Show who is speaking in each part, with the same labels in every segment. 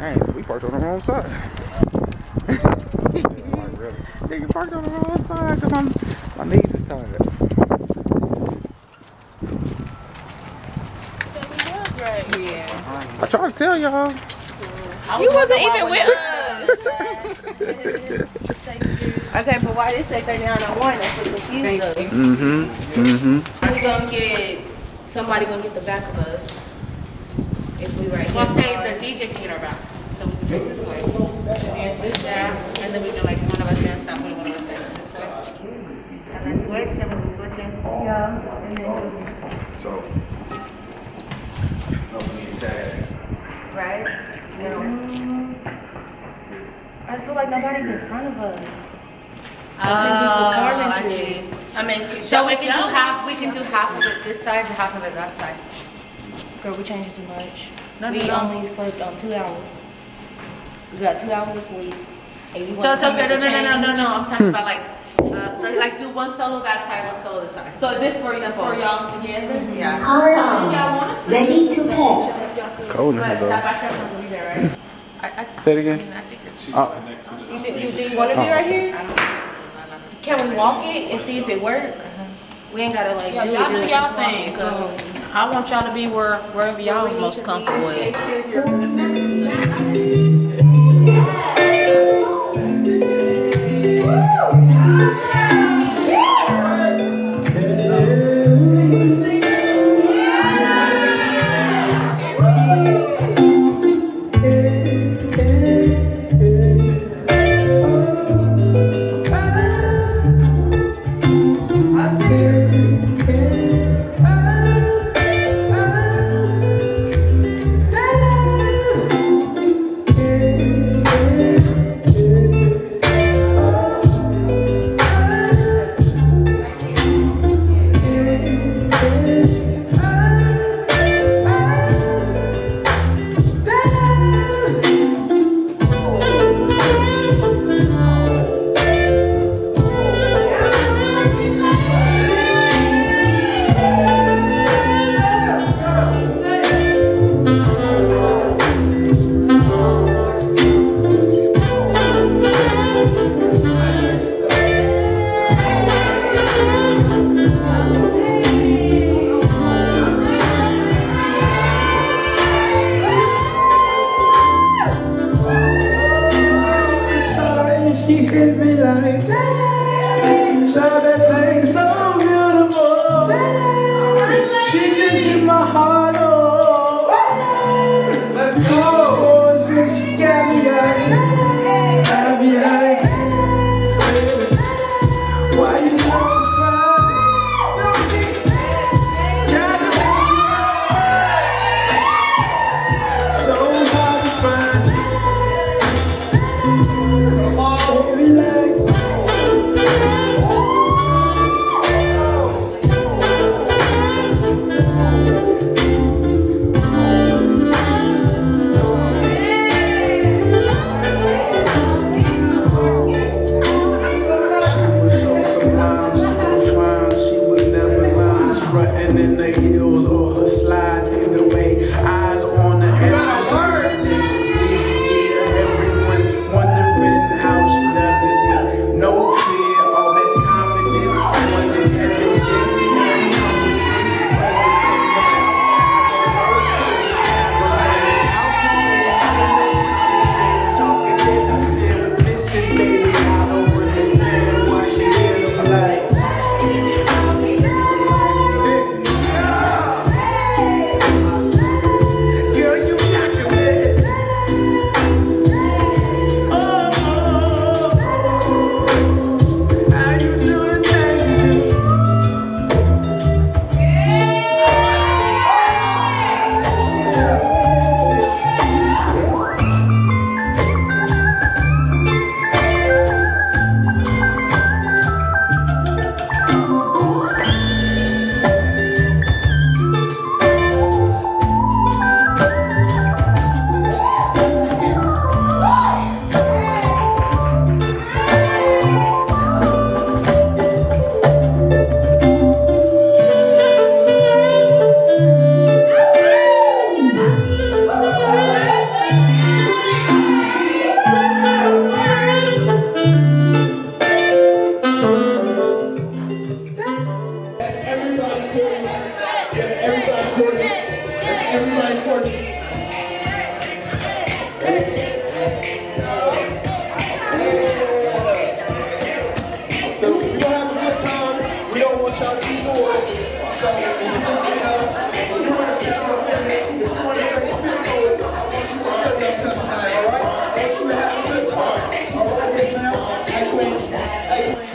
Speaker 1: Dang, so we parked on the wrong side. Yeah, you parked on the wrong side because my knees is tired.
Speaker 2: So we was right.
Speaker 3: Yeah.
Speaker 1: I tried to tell y'all.
Speaker 2: You wasn't even with us.
Speaker 3: Okay, but why they say 3901? That's what confused us. We gonna get somebody gonna get the back of us if we right here.
Speaker 2: I'm saying the DJ can get our back. So we can face this way. Yeah. And then we can like one of us dance that way, one of us dance this way. And then switch, and we'll be switching.
Speaker 3: Yeah. And then
Speaker 4: So, nobody tag.
Speaker 2: Right?
Speaker 3: I just feel like nobody's in front of us.
Speaker 2: I see. I mean, so we can do half of it this side and half of it that side.
Speaker 3: Girl, we changing too much.
Speaker 2: We
Speaker 3: only slept on 2 hours. We got 2 hours of sleep.
Speaker 2: So no. I'm talking about like do one solo that side, one solo this side.
Speaker 3: So is this for y'all together?
Speaker 2: Yeah.
Speaker 3: Y'all wanted to.
Speaker 5: Ready to pair.
Speaker 1: Cold in
Speaker 3: But
Speaker 1: here,
Speaker 3: that
Speaker 1: though.
Speaker 3: back there gonna be there, right?
Speaker 1: Say it again.
Speaker 2: I think it's.
Speaker 3: You want to be right here? Can we walk it and see if it works? We ain't gotta like do
Speaker 2: Y'all do
Speaker 3: it.
Speaker 2: y'all thing, cause I want y'all to be wherever y'all most comfortable with.
Speaker 6: She hit me like that. Saw that thing so beautiful. She just hit my heart. Oh, let's go. 4, 6, she got me like. I be like, why you so fine? So hard to find. Baby, like,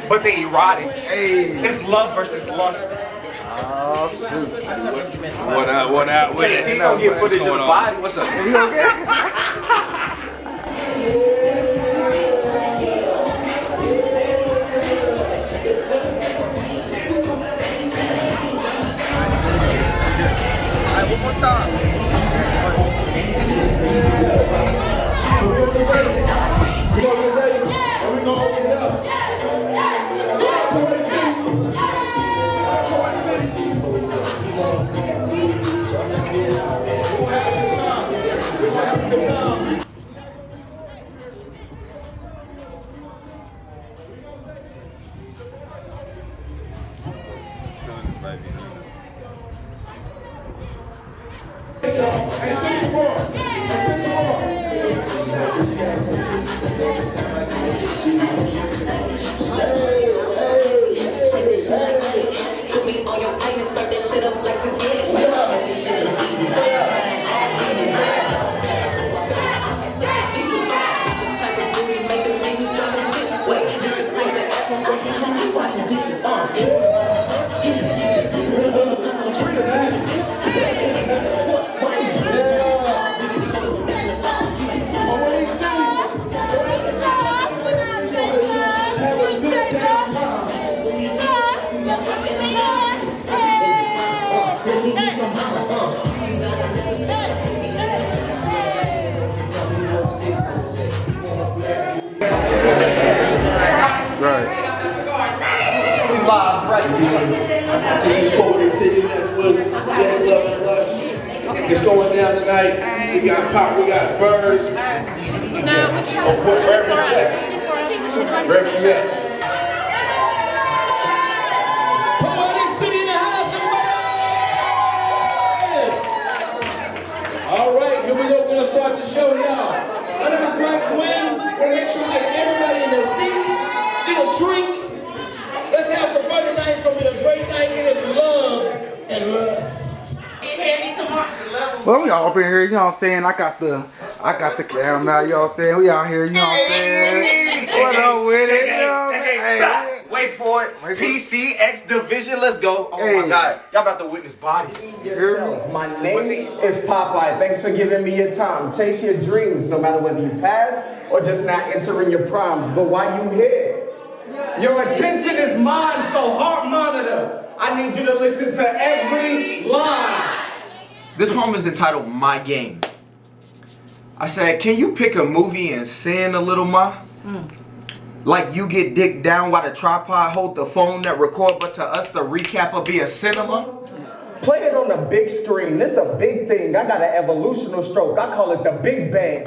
Speaker 4: but they erotic.
Speaker 1: Hey.
Speaker 4: It's love versus lust.
Speaker 1: Oh, shoot.
Speaker 4: What up with it?
Speaker 7: He gonna get footage of the body.
Speaker 4: What's up?
Speaker 1: You okay?
Speaker 4: One more time.
Speaker 6: This is Poetic City, that was Best Love and Lust. It's going down tonight. We got pop, we got birds. Poetic City in the house, everybody! All right, here we go. We're gonna start the show, y'all. My name is Mike Quinn. We're gonna make sure we get everybody in their seats, get a drink. Let's have some fun tonight. It's gonna be a great night. It is love and lust.
Speaker 2: Get heavy tomorrow.
Speaker 1: Well, we all up in here, you know what I'm saying? I got the camera now, you know what I'm saying? We out here, you know what I'm saying? What up with it, you know what I'm saying?
Speaker 4: Wait for it. PCX Division, let's go. Oh my God. Y'all about to witness bodies.
Speaker 7: Yourself. My name is Popeye. Thanks for giving me your time. Chase your dreams, no matter whether you pass or just not entering your primes. But while you here, your attention is mine, so heart monitor. I need you to listen to every line.
Speaker 4: This poem is entitled My Game. I said, can you pick a movie and sing a little, ma? Like you get dick down while the tripod hold the phone that record, but to us the recap will be a cinema?
Speaker 7: Play it on the big screen. This is a big thing. I got an evolutional stroke. I call it the Big Bang.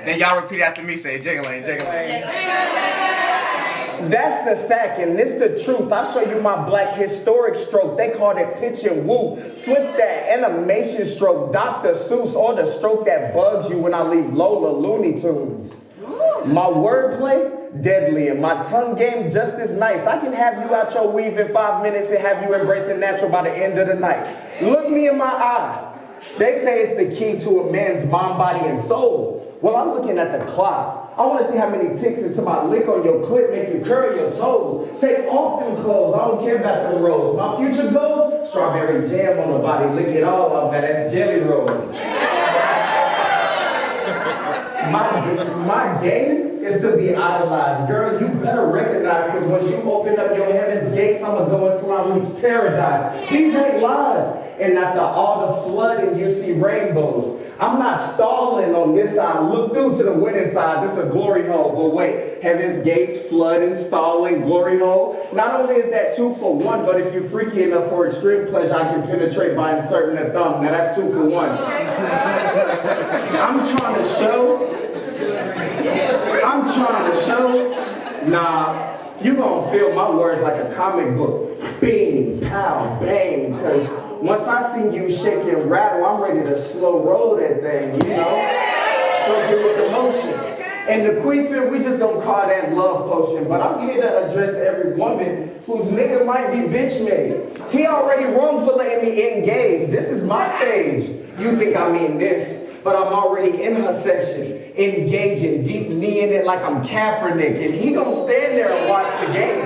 Speaker 4: Then y'all repeat after me, say jiggling, jiggling.
Speaker 7: That's the sack, and this the truth. I'll show you my black historic stroke. They call it pitch and woo. Flip that animation stroke, Dr. Seuss, or the stroke that bugs you when I leave Lola Looney Tunes. My wordplay, deadly, and my tongue game just as nice. I can have you out your weave in 5 minutes and have you embracing natural by the end of the night. Look me in my eye. They say it's the key to a man's mind, body, and soul. Well, I'm looking at the clock. I want to see how many ticks into my lick on your clit make you curl your toes. Take off them clothes. I don't care about them rolls. My future goes, strawberry jam on the body. Lick it all off. Now that's jelly rolls. My game is to be idolized. Girl, you better recognize, because once you open up your heaven's gates, I'm going to go until I reach paradise. These ain't lies. And after all the flooding, you see rainbows. I'm not stalling on this side. Look through to the winning side. This is a glory hole. But wait, heaven's gates, flooding, stalling, glory hole. Not only is that 2 for 1, but if you're freaky enough for extreme pleasure, I can penetrate by inserting a thumb. Now that's 2 for 1. I'm trying to show, nah, you gonna feel my words like a comic book. Bing, pow, bang, cause once I seen you shake and rattle, I'm ready to slow roll that thing, you know? Stroke it with emotion. And the queefing, we just gonna call that love potion. But I'm here to address every woman whose nigga might be bitch made. He already wrong for letting me engage. This is my stage. You think I mean this, but I'm already in her section, engaging, deep kneeing it like I'm Kaepernick. And he gonna stand there and watch the game.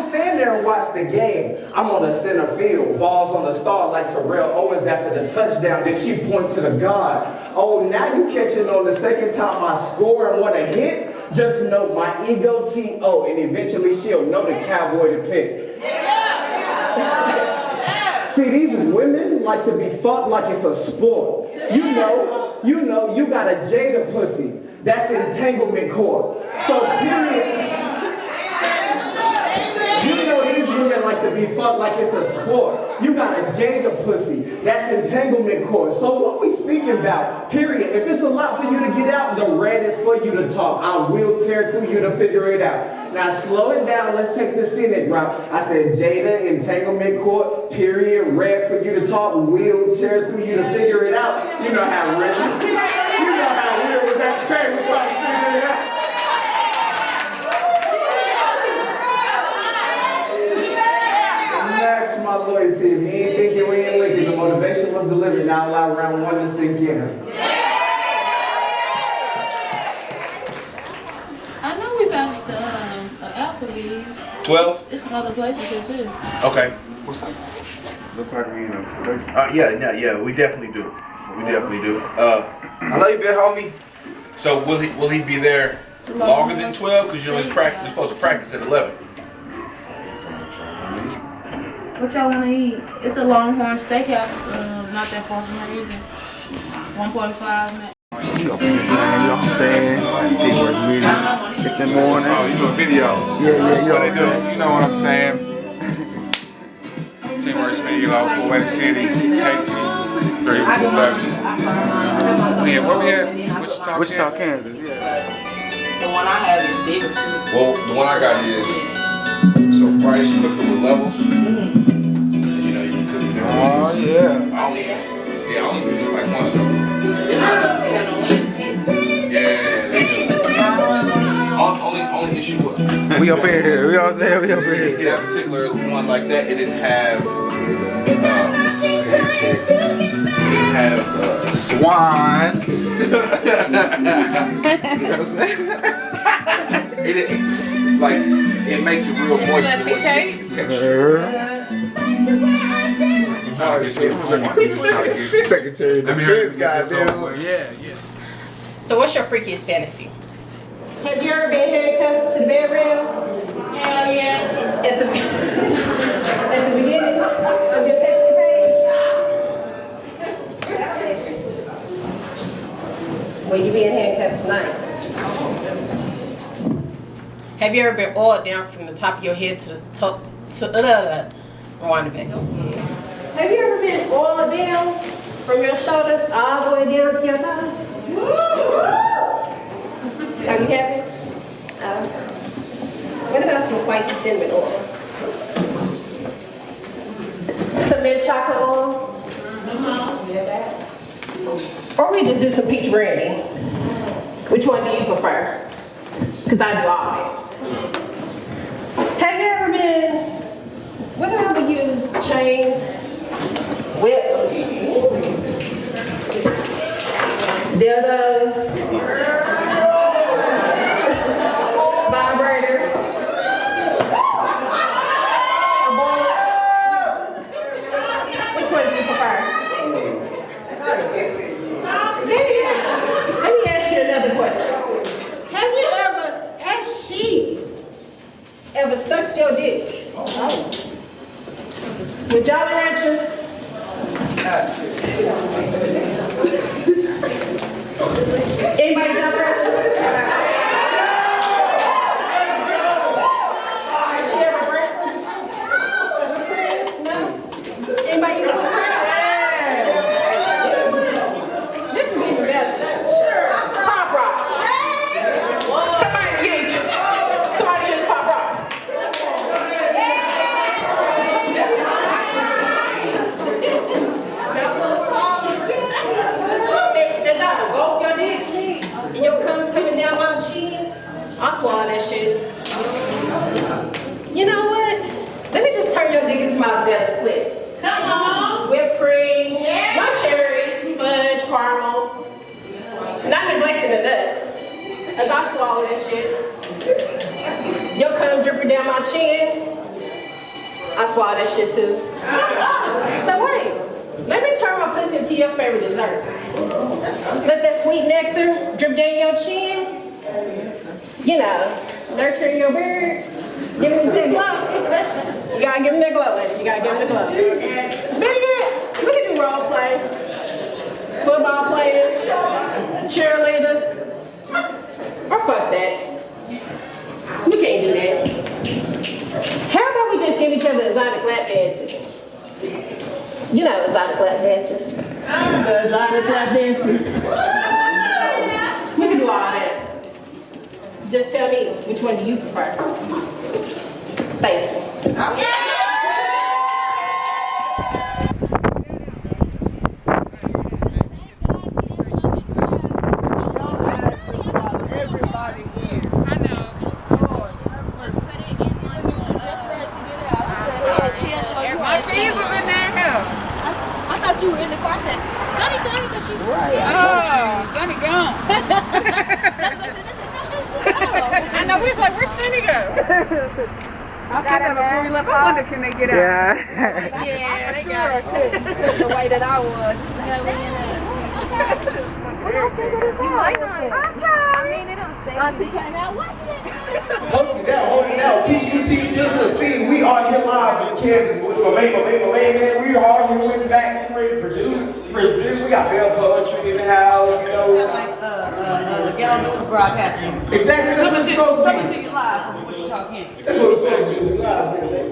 Speaker 7: stand there and watch the game. I'm on the center field, balls on the star like Terrell Owens after the touchdown. Then she point to the God. Oh, now you catching on the second time I score and want to hit? Just know my ego T.O. and eventually she'll know the cowboy to pick. See, these women like to be fucked like it's a sport. You know, you got a Jada pussy. That's entanglement cord. So period. You know these women like to be fucked like it's a sport. You got a Jada pussy. That's entanglement cord. So what we speaking about? Period. If it's a lot for you to get out, the red is for you to talk. I will tear through you to figure it out. Now slow it down. Let's take the scenic route. I said Jada, entanglement cord, period, red for you to talk, will tear through you to figure it out. You know how rich. You know how real was that table trying to figure it out. Max, my loyalty. If you ain't thinking we ain't linking, the motivation was delivered. Now allow round one to sink in.
Speaker 3: I know we passed Applebee's.
Speaker 8: 12?
Speaker 3: It's some other places here too.
Speaker 8: Okay.
Speaker 1: What's up? Looks like we in a place.
Speaker 8: Yeah, we definitely do. We definitely do.
Speaker 4: I love you, big homie.
Speaker 8: So will he be there longer than 12? Because you know he's supposed to practice at 11.
Speaker 3: What y'all wanna eat? It's a Longhorn Steakhouse, not that far from here either. 1.5 minutes.
Speaker 1: You up in the game, you know what I'm saying? Teamwork meeting. It's the morning.
Speaker 9: Oh, you do a video.
Speaker 1: Yeah, you know
Speaker 9: What they
Speaker 1: what
Speaker 9: do,
Speaker 1: I'm saying?
Speaker 9: you know what I'm saying? Teamwork video, Poetic City, KT, Great Productions. Yeah, where we at? Wichita,
Speaker 1: Wichita,
Speaker 9: Kansas.
Speaker 1: Kansas, yeah.
Speaker 3: The one I have is bigger too.
Speaker 8: Well, the one I got is so rice cooker with levels. And, you know, you can cook it different
Speaker 1: Oh,
Speaker 8: ways.
Speaker 1: yeah.
Speaker 8: I only use it like once though. Only issue was
Speaker 1: We up in here. We all saying we up in here.
Speaker 8: that particular one like that. It didn't have.
Speaker 1: Swine.
Speaker 8: It didn't, like it makes it real moist.
Speaker 1: Secretary of Defense, goddamn.
Speaker 9: Yeah.
Speaker 5: So what's your freakiest fantasy?
Speaker 10: Have you ever been handcuffed to the bed rails?
Speaker 3: Hell yeah.
Speaker 10: At the beginning of your sexy page? Well, you being handcuffed tonight.
Speaker 5: Have you ever been oiled down from the top of your head to the top rewind it back.
Speaker 10: Have you ever been oiled down from your shoulders all the way down to your toes? Have you had it? What about some spicy cinnamon oil? Some mint chocolate oil? Yeah, that. Or we just do some peach brandy. Which one do you prefer? Because I do all of it. Have you ever been, what do I ever use? Chains, whips, dildos, vibrators, a ball? Which one do you prefer? Let me ask you another question. Have you ever, has she ever sucked your dick? With Jolly Ranchers? Anybody Jolly Ranchers? Has she ever breakfast? No? Anybody eat This is even better. Sure. Pop rocks. Somebody use pop rocks. That's how to both your dicks and your cum's coming down my chin. I'll swallow that shit. You know what? Let me just turn your dick into my best split.
Speaker 3: Come on.
Speaker 10: Whipped cream, my cherries, fudge, caramel. Not neglecting the nuts, as I swallow that shit. Your cum dripping down my chin, I swallow that shit too. But wait, let me turn my pussy into your favorite dessert. Let that sweet nectar drip down your chin. You know, nurturing your beard. Give me that glow. You gotta give me that glow, ladies. You gotta give me the glow. Better yet, we can do role play. Football player, cheerleader. Or fuck that. We can't do that. How about we just give each other exotic lap dances? You know exotic lap dances. The exotic lap dances. We can do all that. Just tell me, which one do you prefer? Thank you.
Speaker 3: You were in the car, I said, Sonny gone because she was right.
Speaker 11: Oh, Sonny gone. I know, we was like, where's Sonny go? I said that before we left. I wonder, can they get out?
Speaker 1: Yeah.
Speaker 3: Yeah, they got it. The way that I was. I mean, it don't say. Auntie came out watching it.
Speaker 7: Hold it down. PUT to the scene. We are here live in Kansas with my main man. We are here with Max, ready to produce. We got Bell Poetry in the house, you know.
Speaker 2: Like y'all news broadcasting.
Speaker 7: Exactly, that's what it's supposed to be.
Speaker 2: Coming to you live from Wichita, Kansas.
Speaker 7: That's what it's supposed to be. It's live here, baby.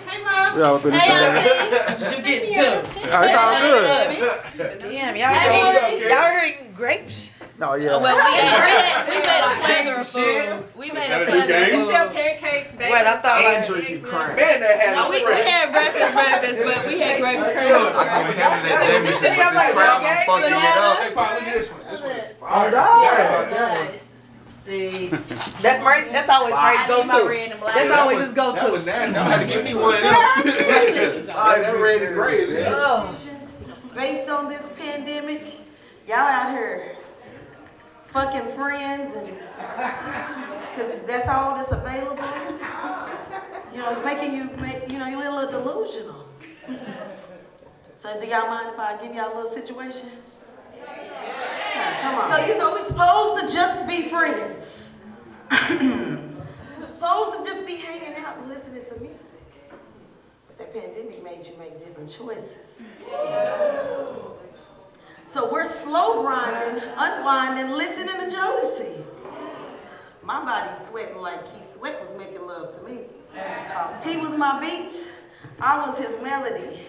Speaker 2: Hey, Mom.
Speaker 1: We all finished.
Speaker 2: That's what you getting too.
Speaker 1: Oh, it's all good.
Speaker 2: Damn, y'all are eating grapes?
Speaker 1: Oh, yeah.
Speaker 2: Well, we made a plethora of food. We made a plethora of food.
Speaker 11: Still pancakes, baby.
Speaker 2: Wait, I thought like
Speaker 4: drinking crime.
Speaker 7: Man, that had
Speaker 2: no, we had breakfast, but we had grapes cream.
Speaker 9: I can handle that Jameson with this crowd. I'm fucking it up.
Speaker 8: Hey, Paul, look at this one. This one is
Speaker 7: all
Speaker 8: fire.
Speaker 7: right.
Speaker 2: See, that's always Murray's go-to. That's always his
Speaker 8: That was
Speaker 2: go-to.
Speaker 8: nasty. I had to give me one of them. That red is gray.
Speaker 12: Based on this pandemic, y'all out here fucking friends, and because that's all that's available. You know, it's making you you a little delusional. So do y'all mind if I give y'all a little situation? Come on. So we're supposed to just be friends. We're supposed to just be hanging out and listening to music. But that pandemic made you make different choices. So we're slow grinding, unwinding, listening to Jodeci. My body's sweating like Keith Sweat was making love to me. He was my beat, I was his melody.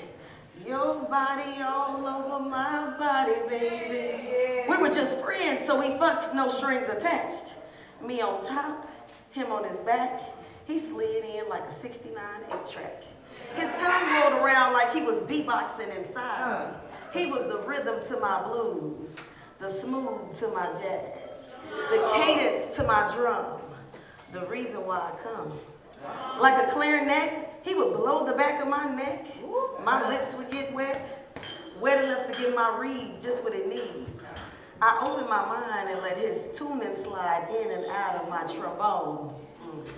Speaker 12: Your body all over my body, baby. We were just friends, so we fucked, no strings attached. Me on top, him on his back. He slid in like a 69 8-track. His tongue rolled around like he was beatboxing inside me. He was the rhythm to my blues, the smooth to my jazz, the cadence to my drum, the reason why I come. Like a clarinet, he would blow the back of my neck. My lips would get wet enough to give my reed just what it needs. I opened my mind and let his tuning slide in and out of my trombone.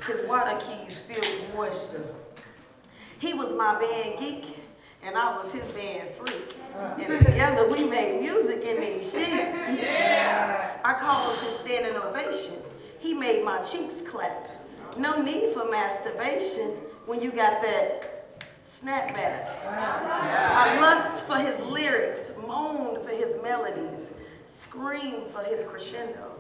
Speaker 12: His water keys filled with moisture. He was my band geek, and I was his band freak. And together we made music in these sheets. I called this standing ovation. He made my cheeks clap. No need for masturbation when you got that snapback. I lust for his lyrics, moaned for his melodies, screamed for his crescendo.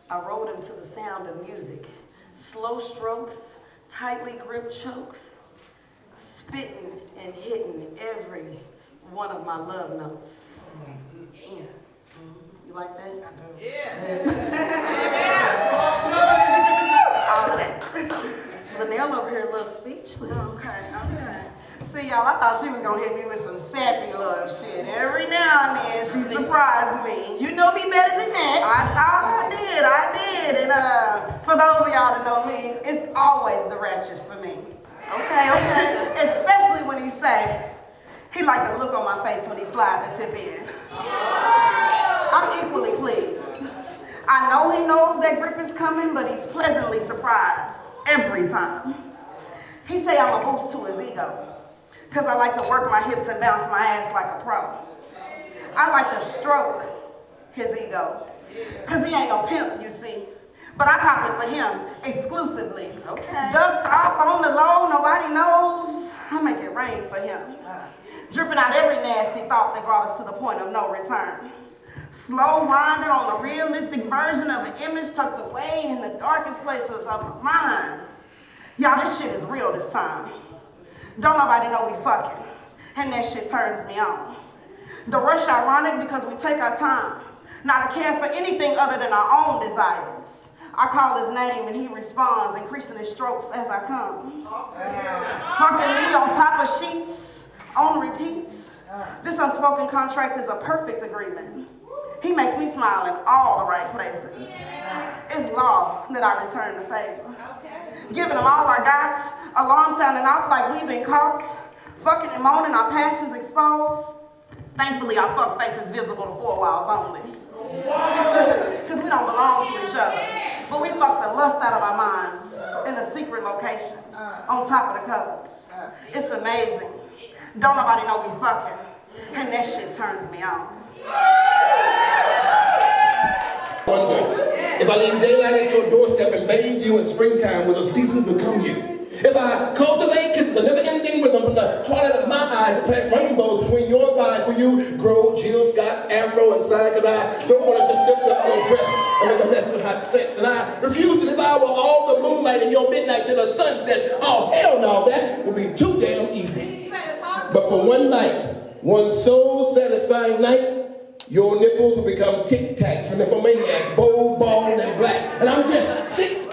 Speaker 12: I rode him to the sound of music, slow strokes, tightly gripped chokes, spitting and hitting every one of my love notes. You like that? I do. Yeah. All that. Linnell over here a little speechless. Okay. See, y'all, I thought she was gonna hit me with some sappy love shit. Every now and then, she surprised me. You know me better than that. I thought I did. And for those of y'all that know me, it's always the ratchet for me. Okay. Especially when he say, he like the look on my face when he slide the tip in. I'm equally pleased. I know he knows that grip is coming, but he's pleasantly surprised every time. He say I'm a boost to his ego, because I like to work my hips and bounce my ass like a pro. I like to stroke his ego, because he ain't no pimp, you see. But I pop it for him exclusively. Okay. Ducked off on the low, nobody knows. I make it rain for him. Dripping out every nasty thought that brought us to the point of no return. Slow winding on a realistic version of an image tucked away in the darkest places of my mind. Y'all, this shit is real this time. Don't nobody know we fucking, and that shit turns me on. The rush ironic because we take our time, not a care for anything other than our own desires. I call his name and he responds, increasing his strokes as I come. Fucking me on top of sheets, on repeats. This unspoken contract is a perfect agreement. He makes me smile in all the right places. It's law that I return the favor. Giving him all I got, alarm sounding off like we've been caught, fucking and moaning, our passions exposed. Thankfully, our fuck face is visible to 4 walls only. Because we don't belong to each other. But we fuck the lust out of our minds in a secret location on top of the covers. It's amazing. Don't nobody know we fucking. And that shit turns me on.
Speaker 6: Wonder if I leave daylight at your doorstep and bathe you in springtime, will the seasons become you? If I cultivate kisses, a never-ending rhythm from the twilight of my eyes and plant rainbows between your thighs, will you grow Jill Scott's afro inside? Because I don't want to just lift up your dress and make a mess with hot sex. And I refuse to devour all the moonlight in your midnight till the sun sets. Oh, hell no, that would be too damn easy. But for one night, one soul-satisfying night, your nipples will become tic-tacs from nymphomaniacs, bold, bald, and black. And I'm just 6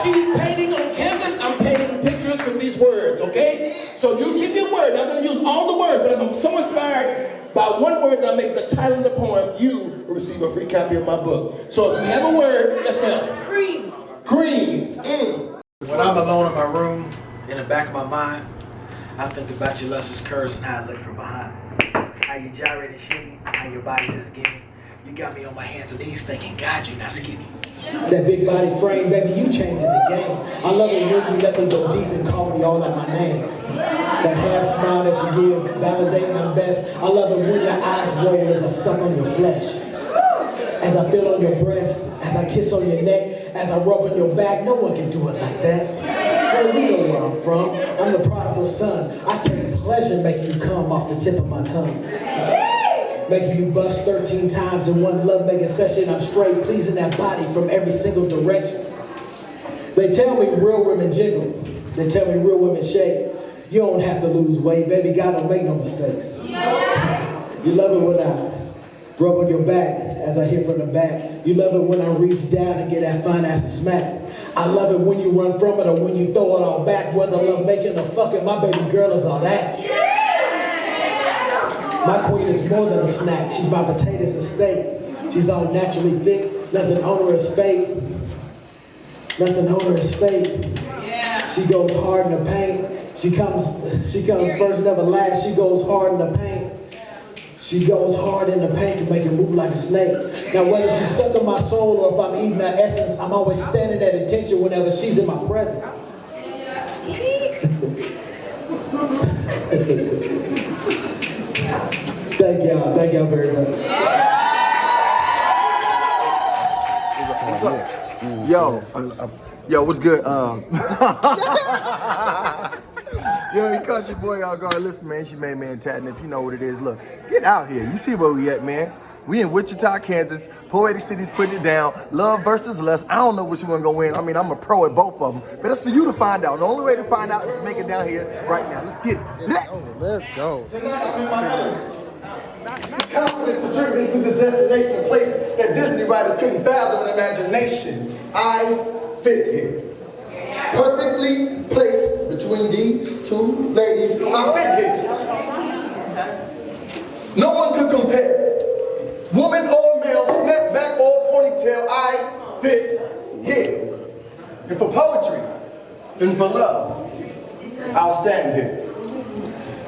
Speaker 6: sheet painting on canvas. I'm painting pictures with these words, okay? So you give me a word. I'm going to use all the words, but I'm so inspired by one word that I make the title of the poem, you will receive a free copy of my book. So if you have a word, let's spell.
Speaker 3: Cream.
Speaker 6: Cream.
Speaker 13: When I'm alone in my room, in the back of my mind, I think about your lustrous curves and how I look from behind. How you gyrate and shimmy, how your body says skinny. You got me on my hands and knees thinking, God, you're not skinny.
Speaker 14: That big body frame, baby, you changing the game. I love it when you let me go deep and call me all out my name. That half smile that you give, validating I'm best. I love it when your eyes roll as I suck on your flesh. As I feel on your breast, as I kiss on your neck, as I rub on your back, no one can do it like that. Girl, you know where I'm from. I'm the prodigal son. I take pleasure making you come off the tip of my tongue. Making you bust 13 times in one love-making session. I'm straight pleasing that body from every single direction. They tell me real women jiggle. They tell me real women shake. You don't have to lose weight, baby. God don't make no mistakes. You love it when I rub on your back as I hit from the back. You love it when I reach down and get that fine ass smack. I love it when you run from it or when you throw it all back. Whether love making or fucking, my baby girl is all that. My queen is more than a snack. She's my potatoes and steak. She's all naturally thick. Nothing on her is fake. Nothing on her is fake. She goes hard in the paint. She comes first, never last. She goes hard in the paint. She goes hard in the paint to make it move like a snake. Now whether she's sucking my soul or if I'm eating her essence, I'm always standing at attention whenever she's in my presence. Thank y'all very much.
Speaker 15: What's up? Yo, what's good? Yo, you country boy, y'all go listen, man. She made man tatting. If you know what it is, look, get out here. You see where we at, man. We in Wichita, Kansas. Poetic City's putting it down. Love versus lust. I don't know which one gonna win. I mean, I'm a pro at both of them, but it's for you to find out. The only way to find out is to make it down here right now. Let's get it. Let's go.
Speaker 16: Confidence attributed to this destination, a place that Disney writers couldn't fathom in imagination. I fit here. Perfectly placed between these two ladies. I fit here. No one could compare. Woman or male, snapback or ponytail, I fit here. And for poetry, and for love, I'll stand here.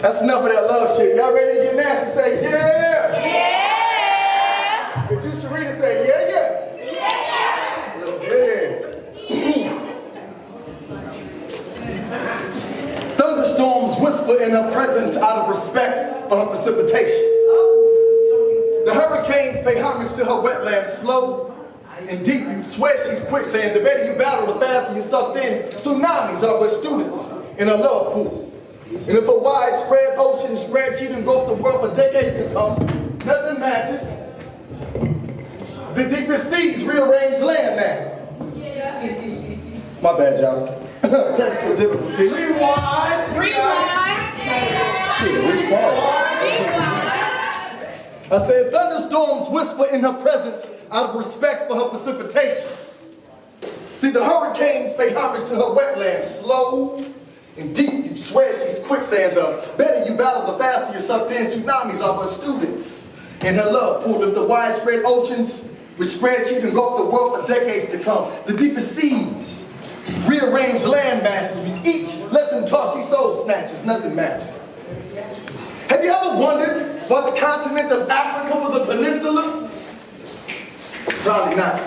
Speaker 16: That's enough of that love shit. Y'all ready to get nasty? Say yeah! Yeah! If you Sharita, say yeah, yeah! Yeah! in her presence out of respect for her precipitation. The hurricanes pay homage to her wetlands, slow and deep. You swear she's quicksand. The better you battle, the faster you sucked in. Tsunamis are but students in a love pool. And if a widespread ocean spread, she'd engulf the world for decades to come. Nothing matches. The deepest seas rearrange land masses. My bad, y'all. Technical difficulty.
Speaker 11: Rewind.
Speaker 16: Shit, which part? I said thunderstorms whisper in her presence out of respect for her precipitation. See, the hurricanes pay homage to her wetlands, slow and deep. You swear she's quicksand. The better you battle, the faster you're sucked in. Tsunamis are but students in her love pool. Of the widespread oceans which spread, she'd engulf the world for decades to come. The deepest seas rearrange land masses with each lesson taught. She soul snatches, nothing matches. Have you ever wondered why the continent of Africa was a peninsula? Probably not.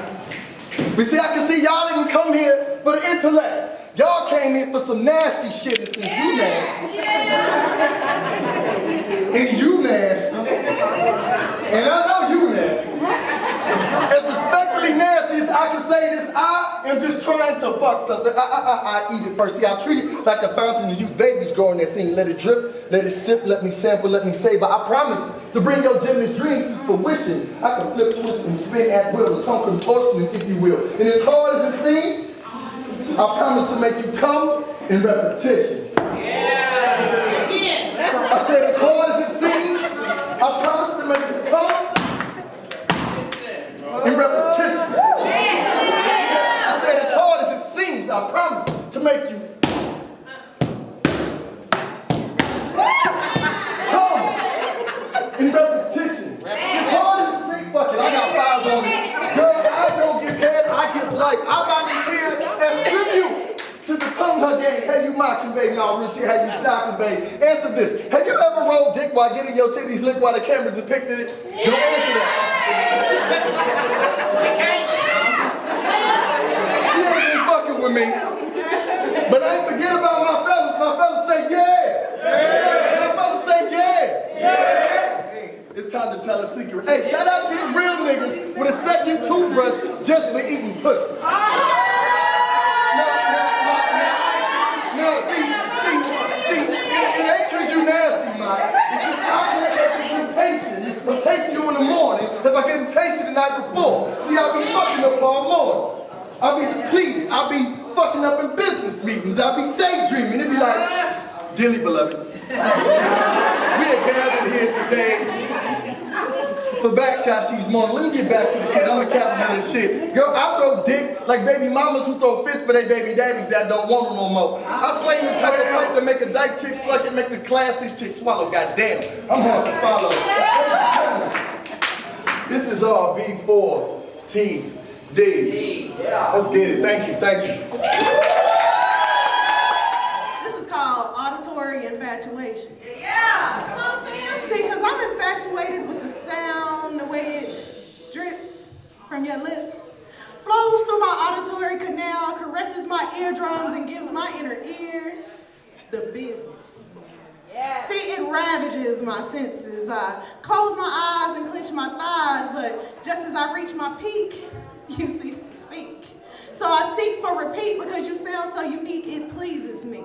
Speaker 16: But see, I can see y'all didn't come here for the intellect. Y'all came here for some nasty shit, and since you nasty, and you nasty, and I know you nasty, as respectfully nasty as I can say this, I am just trying to fuck something. I eat it first. See, I treat it like a fountain and you babies grow in that thing. Let it drip, let it sip, let me sample, let me savor. I promise to bring your gymnast dreams to fruition. I can flip, twist, and spin at will, a tongue contortionist, if you will. And as hard as it seems, I promise to make you come in repetition. Yeah. I said as hard as it seems, I promise to make you come in repetition. I said as hard as it seems, I promise to make you come in repetition. As hard as it seems, fuck it, I got 5 on it. Girl, I don't get head, I get life. I volunteer as tribute to the tongue her game. Hey, you mocking, baby. No, real shit. Hey, you stopping, baby. Answer this. Have you ever rolled dick while getting your titties licked while the camera depicted it? Don't answer that. She ain't been fucking with me. But I ain't forget about my fellas. My fellas say yeah. My fellas say yeah. It's time to tell a secret. Hey, shout out to the real niggas with a second toothbrush just for eating pussy. It ain't cause you nasty, man. I'll get temptation. I'll taste you in the morning if I get temptation the night before. See, I'll be fucking up all morning. I'll be depleted. I'll be fucking up in business meetings. I'll be daydreaming. It'll be like, dearly beloved, we are gathered here today for back shots each morning. Let me get back to the shit. I'm the captain of this shit. Girl, I throw dick like baby mamas who throw fists for their baby daddies that don't want them no more. I slang the type of pipe that make a dyke chick suck it, make the classics chick swallow. Goddamn, I'm hard to follow. This is all B4TD. Let's get it. Thank you.
Speaker 11: This is called Auditory Infatuation.
Speaker 12: Yeah, come on, Sam.
Speaker 11: See, because I'm infatuated with the sound, the way it drips from your lips, flows through my auditory canal, caresses my eardrums, and gives my inner ear the business. Yeah. See, it ravages my senses. I close my eyes and clench my thighs, but just as I reach my peak, you cease to speak. So I seek for repeat because you sound so unique, it pleases me.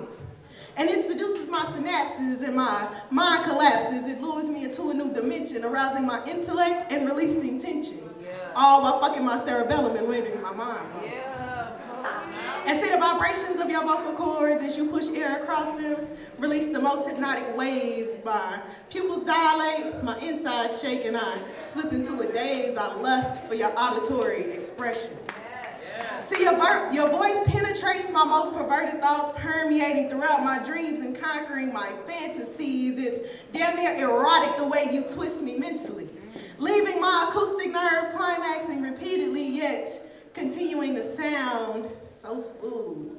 Speaker 11: And it seduces my synapses and my mind collapses. It lures me into a new dimension, arousing my intellect and releasing tension. Yeah. All while fucking my cerebellum and waving my mind. Yeah. And see the vibrations of your vocal cords as you push air across them, release the most hypnotic waves. My pupils dilate, my insides shake, and I slip into a daze. I lust for your auditory expressions. See, your voice penetrates my most perverted thoughts, permeating throughout my dreams and conquering my fantasies. It's damn near erotic the way you twist me mentally, leaving my acoustic nerve climaxing repeatedly, yet continuing to sound so smooth.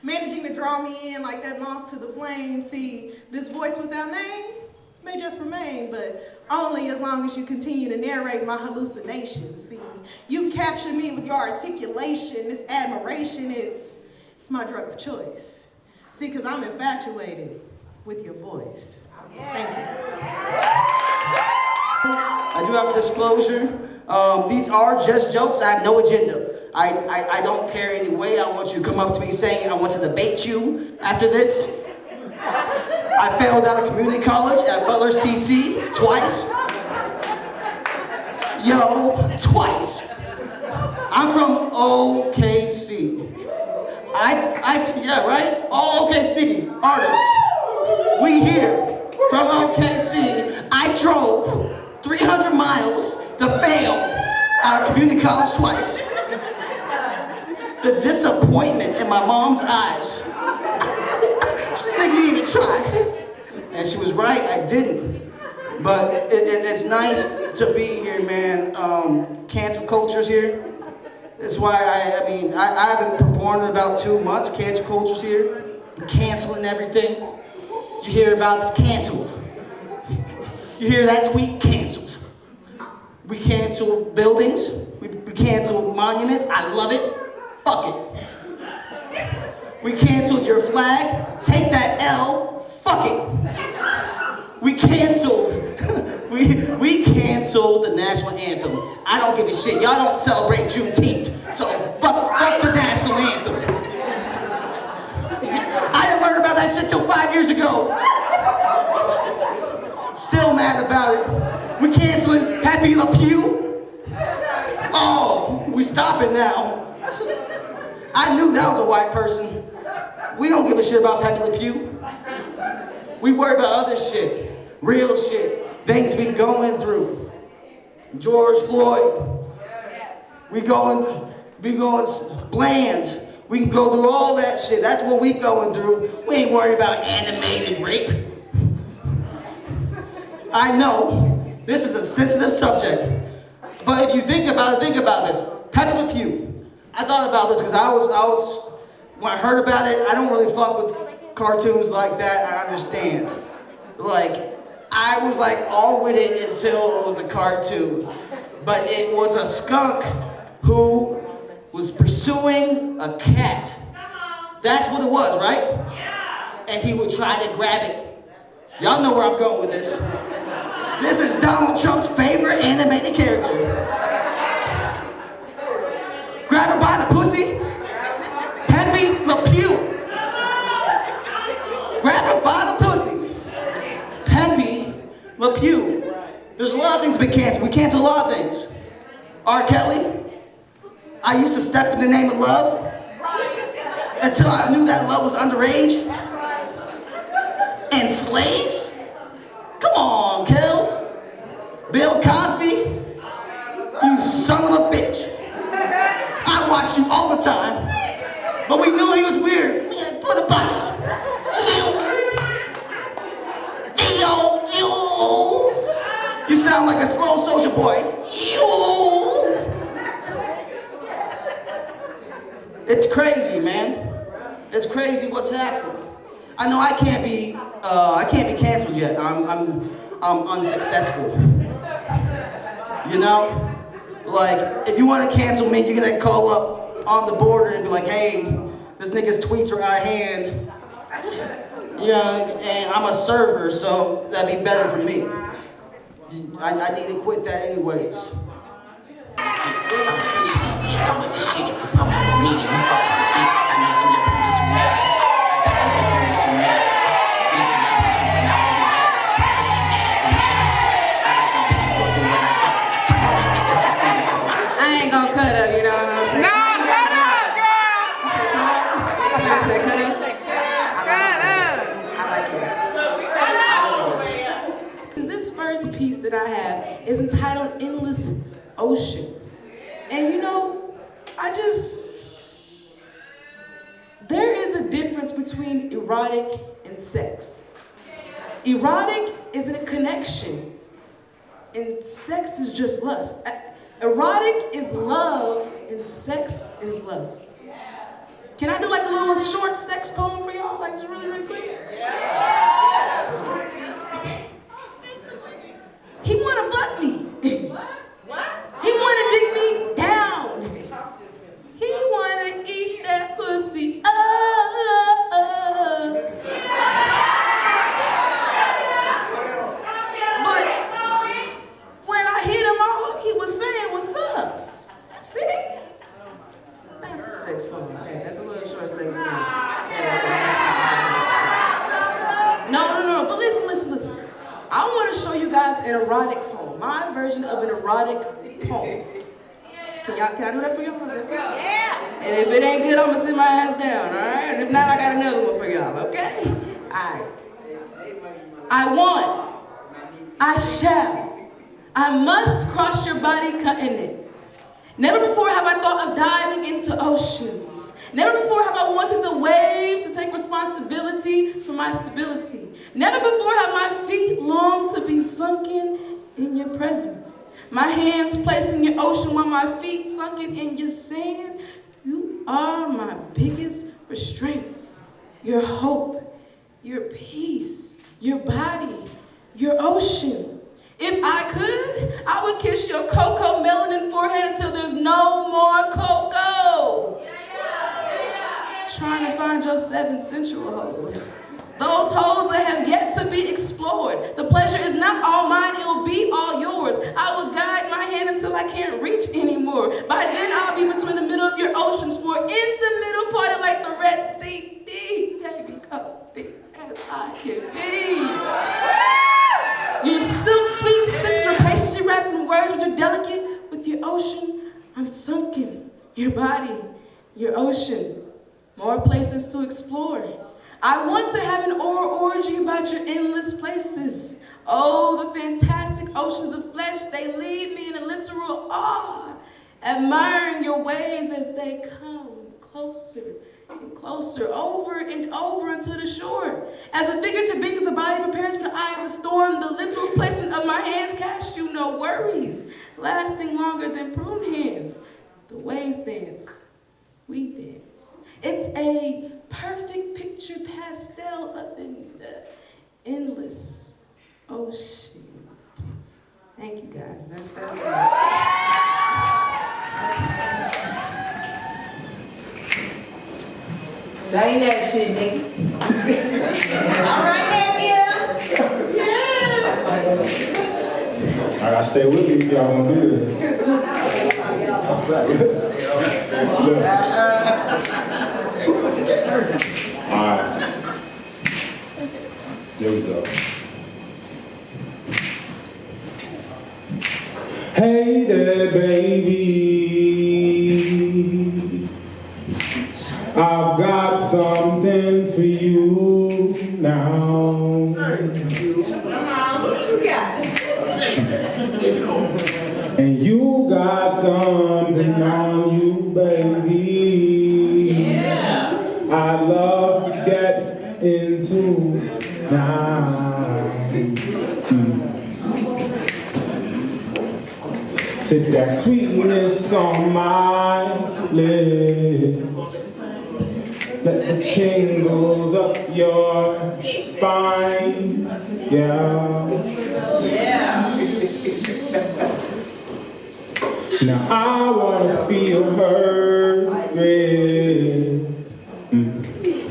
Speaker 11: Managing to draw me in like that moth to the flame. See, this voice without name may just remain, but only as long as you continue to narrate my hallucinations. See, you've captured me with your articulation, this admiration, it's my drug of choice. See, because I'm infatuated with your voice. Thank you.
Speaker 17: I do have a disclosure. These are just jokes. I have no agenda. I don't care anyway. I want you to come up to me saying I want to debate you after this. I failed out of community college at Butler CC twice. Yo, twice. I'm from OKC. Yeah, right? All OKC artists. We here from OKC. I drove 300 miles to fail out of community college twice. The disappointment in my mom's eyes. She didn't think you even try. And she was right, I didn't. But it's nice to be here, man. Cancel culture's here. That's why I haven't performed in about 2 months. Cancel culture's here. We're canceling everything. You hear about this canceled. You hear that tweet? Canceled. We cancel buildings. We cancel monuments. I love it. Fuck it. We canceled your flag. Take that L. Fuck it. We canceled. We canceled the national anthem. I don't give a shit. Y'all don't celebrate Juneteenth, so fuck the national anthem. I didn't learn about that shit till 5 years ago. Still mad about it. We canceling Pepe Le Pew. Oh, we stopping now. I knew that was a white person. We don't give a shit about Pepe Le Pew. We worry about other shit, real shit, things we going through. George Floyd. We going bland. We can go through all that shit. That's what we going through. We ain't worried about animated rape. I know this is a sensitive subject, but if you think about this. Pepe Le Pew. I thought about this because I was when I heard about it. I don't really fuck with cartoons like that. I understand. Like, I was like all with it until it was a cartoon. But it was a skunk who was pursuing a cat. That's what it was, right? Yeah. And he would try to grab it. Y'all know where I'm going with this. This is Donald Trump's favorite animated character. Grab her by the pussy. Pepe Le Pew. Grab her by the pussy. Pepe Le Pew. There's a lot of things we cancel. We cancel a lot of things. R. Kelly. I used to step in the name of love until I knew that love was underage. And slaves? Come on, Kels. Bill Cosby. You son of a bitch. I watched you all the time. But we knew he was weird. We had to put a box. Ew. You sound like a slow soldier boy. It's crazy, man. It's crazy what's happening. I know I can't be canceled yet. I'm unsuccessful. You know? Like, if you want to cancel me, you're gonna call up on the border and be like, hey, this nigga's tweets are out of hand. Yeah, and I'm a server, so that'd be better for me. I need to quit that anyways.
Speaker 2: I ain't gonna cut up, you know what I'm saying? No, cut up, girl! Cut up.
Speaker 11: This first piece that I have is entitled Endless Oceans. And you know, there is a difference between erotic and sex. Erotic is a connection, and sex is just lust. Erotic is love, and sex is lust. Can I do like a little short sex poem for y'all? Like just really, really quick? He wanna fuck me. What? He wanna dick me down. He wanna eat that pussy up.
Speaker 12: version of an erotic poem. Can I do that for y'all? Yeah. And if it ain't good, I'm gonna sit my ass down, all right? And if not, I got another one for y'all, okay? All right. I want, I shall, I must cross your body cutting it. Never before have I thought of diving into oceans. Never before have I wanted the waves to take responsibility for my stability. Never before have my feet longed to be sunken in your presence. My hands placed in your ocean while my feet sunken in your sand. You are my biggest restraint. Your hope, your peace, your body, your ocean. If I could, I would kiss your cocoa melanin forehead until there's no more cocoa. Trying to find your 7 sensual hoes. Those hoes that have yet to be explored. The pleasure is not all mine, it'll be all yours. I will guide my hand until I can't reach anymore. By then I'll be between the middle of your oceans, for in the middle parted like the Red Sea, deep, baby, go deep as I can be. Your silk sweet sense of patience, you wrap in words, which are delicate with your ocean. I'm sunken, your body, your ocean. More places to explore. I want to have an oral orgy about your endless places. Oh, the fantastic oceans of flesh, they leave me in a literal awe, admiring your waves as they come closer and closer, over and over unto the shore. As a figurative being, as a body prepares for the eye of the storm, the literal placement of my hands cast you no worries, lasting longer than prune hands. The waves dance, we dance. It's a perfect picture pastel of an endless ocean. Thank you guys. That's that.
Speaker 18: Say that shit, nigga. All right, nephew. Yeah.
Speaker 6: I gotta stay with you if y'all wanna do this. Alright. There we go. Hey there, baby. I've got something for you now.
Speaker 18: What you got?
Speaker 6: And you got something on you, baby. Yeah. I'd love to get into now. Sit that sweetness on my lips. Let the tingles up your spine. Yeah. Now I wanna feel her grip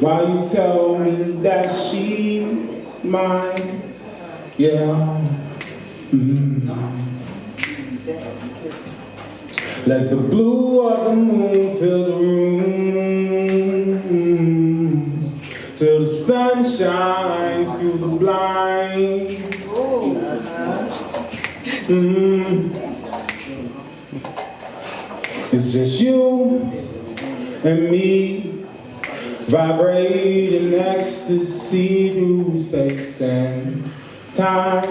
Speaker 6: while you tell me that she's mine. Yeah. Let the blue of the moon fill the room till the sun shines through the blinds. It's just you and me, vibrating ecstasy through space and time.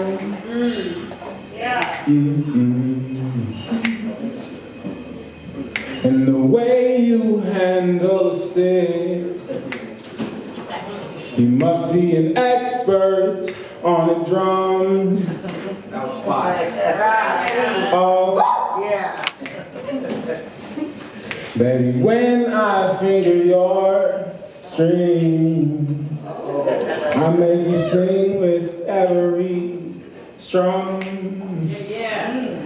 Speaker 6: And the way you handle a stick, you must be an expert on a drum.
Speaker 18: That was fire.
Speaker 6: Oh,
Speaker 18: yeah.
Speaker 6: Baby, when I finger your strings, I make you sing with every strum.
Speaker 18: Yeah.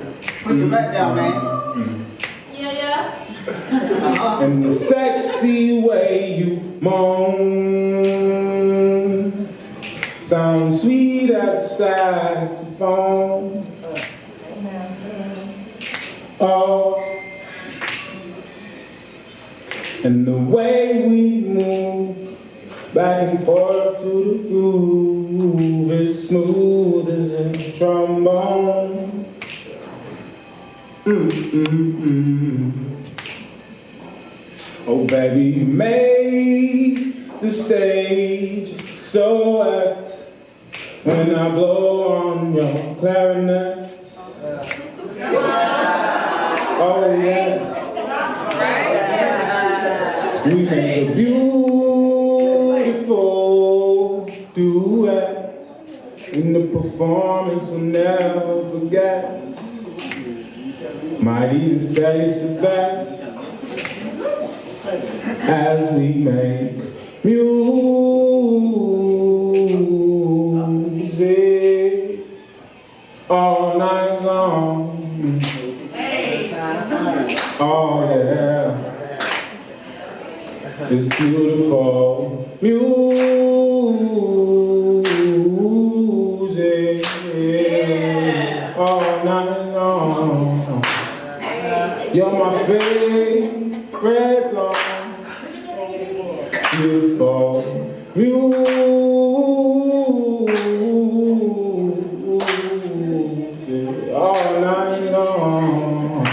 Speaker 18: Put your back down, man. Yeah.
Speaker 6: And the sexy way you moan sounds sweet as a saxophone. Oh, and the way we move back and forth to the groove is smooth as a trombone. Oh baby, you made the stage so wet when I blow on your clarinet. Oh yes, we made a beautiful duet, and the performance we'll never forget. Might even say it's the best as we make music all night long. Oh yeah, it's beautiful music all night long. You're my favorite song. Beautiful music all night long.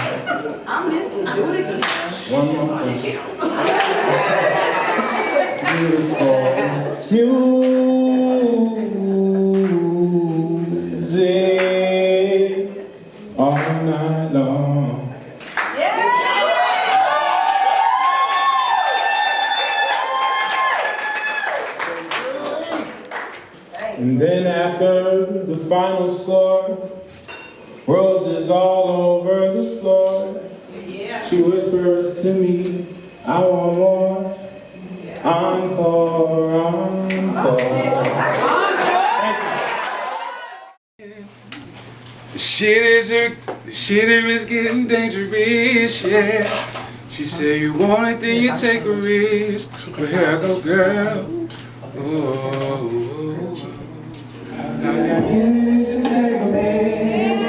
Speaker 12: I'm listening. Do it again.
Speaker 6: One more time. Beautiful music all night long. And then after the final score, roses all over the floor. She whispers to me, I want more. Encore, encore.
Speaker 9: The shitter is getting dangerous, yeah. She said you want it, then you take a risk. Well, here I go, girl. Oh. Now this entanglement.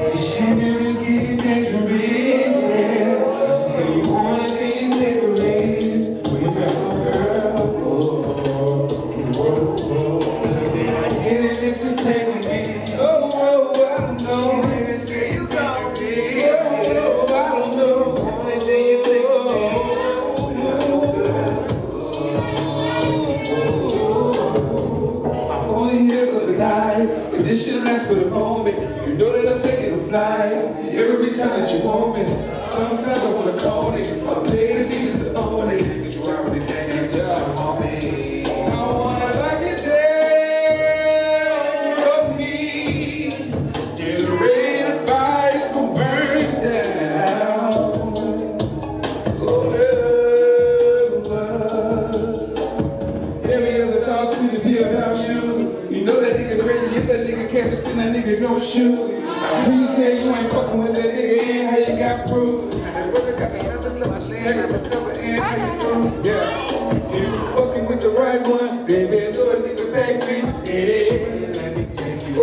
Speaker 9: The shitter is getting dangerous, yeah. She said you want it, then you take a risk. Well, here I go, girl. Oh. Then I get in this entanglement. Oh, I don't know. It's getting dangerous. Oh, I don't know. Want it, then you take a risk. But this shit lasts for the moment. You know that I'm taking a flight every time that you want me. Sometimes I wanna call it. I pay the features to own it. Cause you ride with the tag and just on me. I wanna lock it down on me. Get ready to fight, it's gonna burn down. Oh, love. Every other thought seems to be about you. You know that nigga crazy, if that nigga catch us, then that nigga gon' shoot. When you say you ain't fucking with that nigga, and how you got proof? That brother got the other love, I got the cover and how you do. Yeah, you fucking with the right one, baby, know a nigga back me. Yeah, let me take you.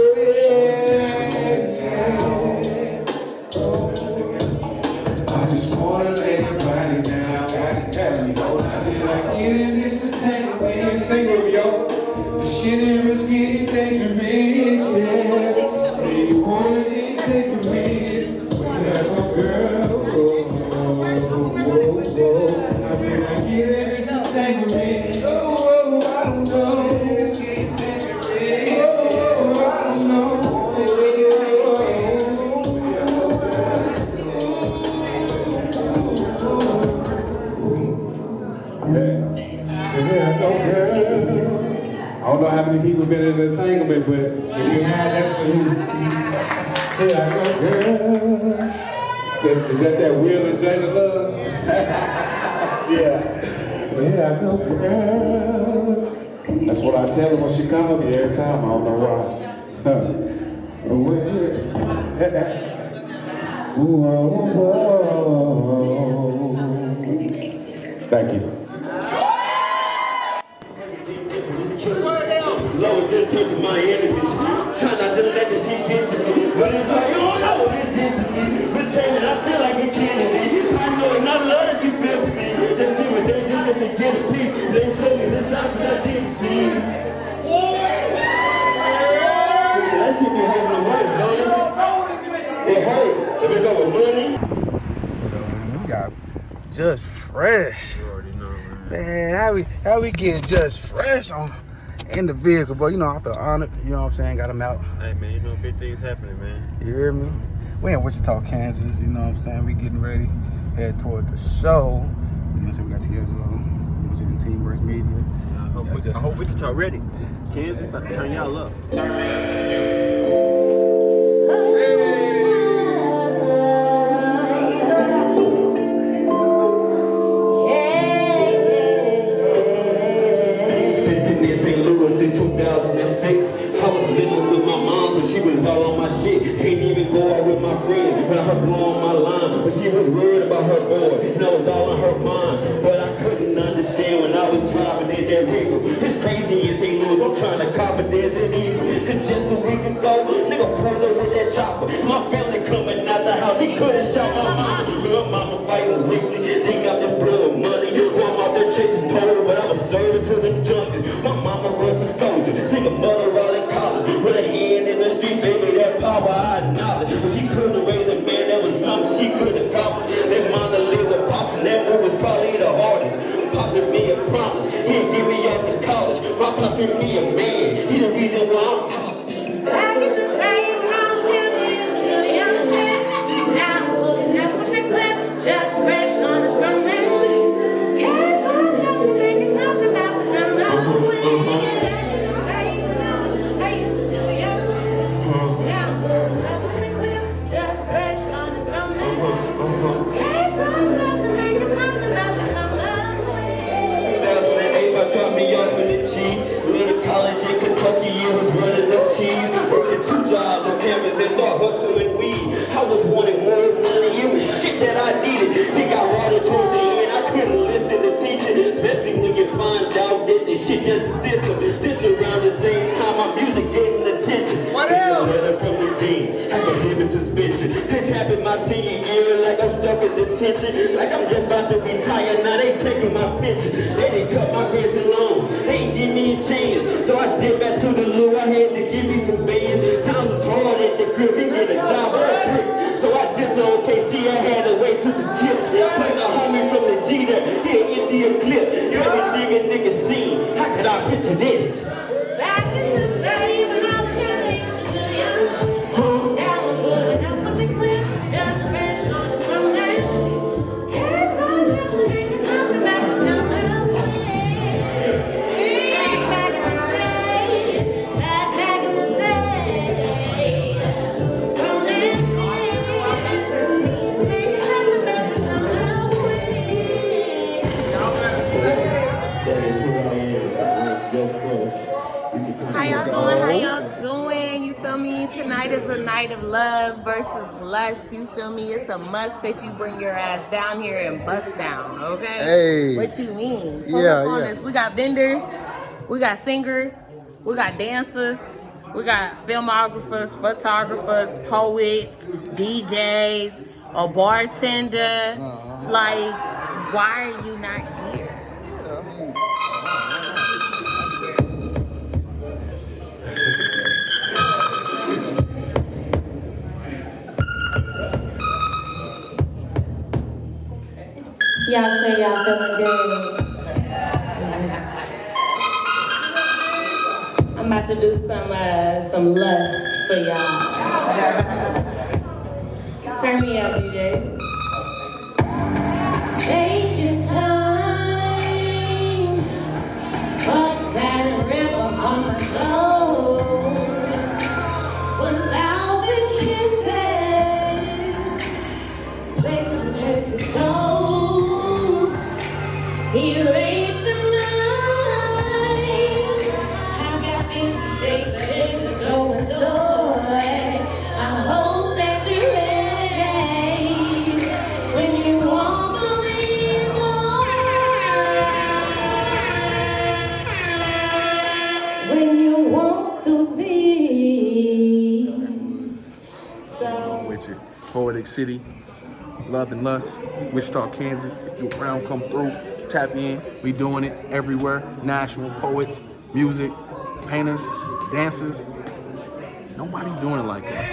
Speaker 9: I just wanna lay your body down, have you hold on. Then I get in this entanglement, sing with me, yo. Shit is getting dangerous, yeah. Say you want it, take a risk. We have a girl, I mean, I get in this entanglement. Oh, I don't know. It's getting dangerous. Oh, I don't know.
Speaker 6: I don't know how many people been in an entanglement, but if you have, that's for you. Here I go, girl. Is that Will and Jada Love? Yeah. Here I go, girl. That's what I tell her when she come up here every time. I don't know why. Thank you.
Speaker 19: Lord, just take to my enemies. Try not to let the shit get to me. But it's like, you don't know what it did to me. But tell it, I feel like you're kidding me. I know and I love that you feel for me. Just see what they do just to get a piece. They show me this life that I didn't see. That shit be having the worst, don't it? It hurt. If it's over
Speaker 1: just fresh.
Speaker 9: You already know, man.
Speaker 1: Man, how we get just fresh in the vehicle, bro. You know, I feel honored. You know what I'm saying? Got him out.
Speaker 9: Hey, man, you know big things happening, man.
Speaker 1: You hear me? We in Wichita, Kansas. You know what I'm saying? We getting ready, head toward the show. You know what I'm saying? We got D'Angelo. You know what I'm saying? Teamworks Media.
Speaker 9: I hope Wichita ready. Kansas about to turn y'all up.
Speaker 19: Since 2006, I was living with my mom, but she was all on my shit. Can't even go out with my friend when I heard blow on my line. But she was worried about her boy, and I was all on her mind. But I couldn't understand when I was driving in that Regal. It's crazy in St. Louis, I'm trying to cop a desert evil. Cause just a week ago, nigga pulled up with that chopper. My family coming out the house, he couldn't shot my mama. My mama fighting weekly, think I just blow money. I'm out there chasing pole, but I was serving to the junkies. My mama was a soldier, single mother all in college. With a hand in the street, baby, that power I acknowledge. But she couldn't raise a man, that was something she couldn't accomplish. That mama lived with Pops, and that boy was probably the hardest. Pops with me a promise, he'd give me up to college. My Pops with me a man, he the reason why I'm tough.
Speaker 20: Back in the day, I was still young shit. Now I'm looking at with the clip, just fresh on the scrum and shit. Can't find nothing, making something about to come out with.
Speaker 19: Dropped me off in the G. Went to college in Kentucky, it was running this cheese. Working 2 jobs on campus and start hustling weed. I was wanting more money, it was shit that I needed. It got harder toward the end, I couldn't listen to teaching. Especially when you find out that this shit just a system. This around the same time my music getting attention. What else? Letter from the dean, academic suspension. This happened my senior year, like I'm stuck in detention. Like I'm just about to retire, now they taking my pension. They didn't cut my grants and loans, they ain't give me a chance. So I did back to the loo, I had to give me some bands. Times was hard at the crib, didn't get a job or a brick. So I dipped to OKC, I had to wait to some chips. Played a homie from the G there, yeah, empty a clip. Everything a nigga seen, how could I picture this?
Speaker 20: Back in the day when I was young, used to do young shit. Now I'm pulling up with the clip, just fresh on the scrum and shit. Can't find nothing, making something about to tell me.
Speaker 3: How y'all doing? How y'all doing? You feel me? Tonight is a night of love versus lust. You feel me? It's a must that you bring your ass down here and bust down, okay?
Speaker 1: Hey.
Speaker 3: What you mean?
Speaker 1: Yeah,
Speaker 3: up on
Speaker 1: yeah.
Speaker 3: us. We got vendors, we got singers, we got dancers, we got filmographers, photographers, poets, DJs, a bartender. Like, why are you not here?
Speaker 20: Y'all sure y'all feeling good? I'm about to do some lust for y'all. Turn me up, DJ. Take your time, put that river on my soul. 1,000 kisses, place to place to go. Erase your mind. I got 50 shades of it, so it's story. I hope that you're ready when you walk through these doors. When you walk through these. So.
Speaker 1: With you. Poetic City, Love and Lust, Wichita, Kansas. If you're around, come through. Tap in. We doing it everywhere. National poets, music, painters, dancers. Nobody doing it like us.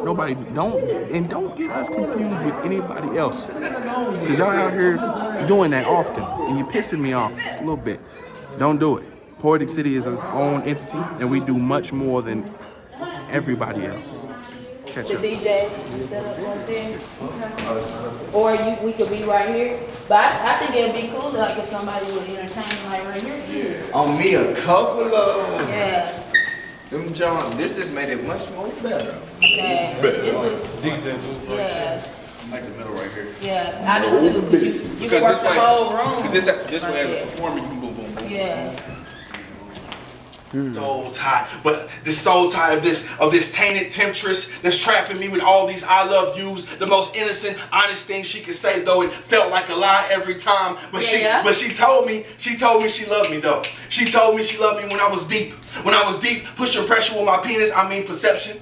Speaker 1: Nobody, don't get us confused with anybody else. Because y'all out here doing that often, and you're pissing me off just a little bit. Don't do it. Poetic City is its own entity, and we do much more than everybody else. Catch
Speaker 3: The
Speaker 1: up.
Speaker 3: DJ set up one thing, or we could be right here. But I think it'd be cool, like if somebody would entertain like right here.
Speaker 4: On me, a couple of
Speaker 3: Yeah.
Speaker 4: them John. This has made it much more better.
Speaker 3: Yeah.
Speaker 9: DJ booth.
Speaker 3: Yeah.
Speaker 8: Like the middle right here.
Speaker 3: Yeah, I do too. You can work the whole room.
Speaker 8: Because this way, as a performer, you can boom, boom, boom.
Speaker 3: Yeah.
Speaker 8: Soul tie, but the soul tie of this tainted temptress that's trapping me with all these I love yous, the most innocent, honest thing she could say, though it felt like a lie every time. But she told me she loved me though. She told me she loved me when I was deep. When I was deep, pushing pressure with my penis, I mean perception.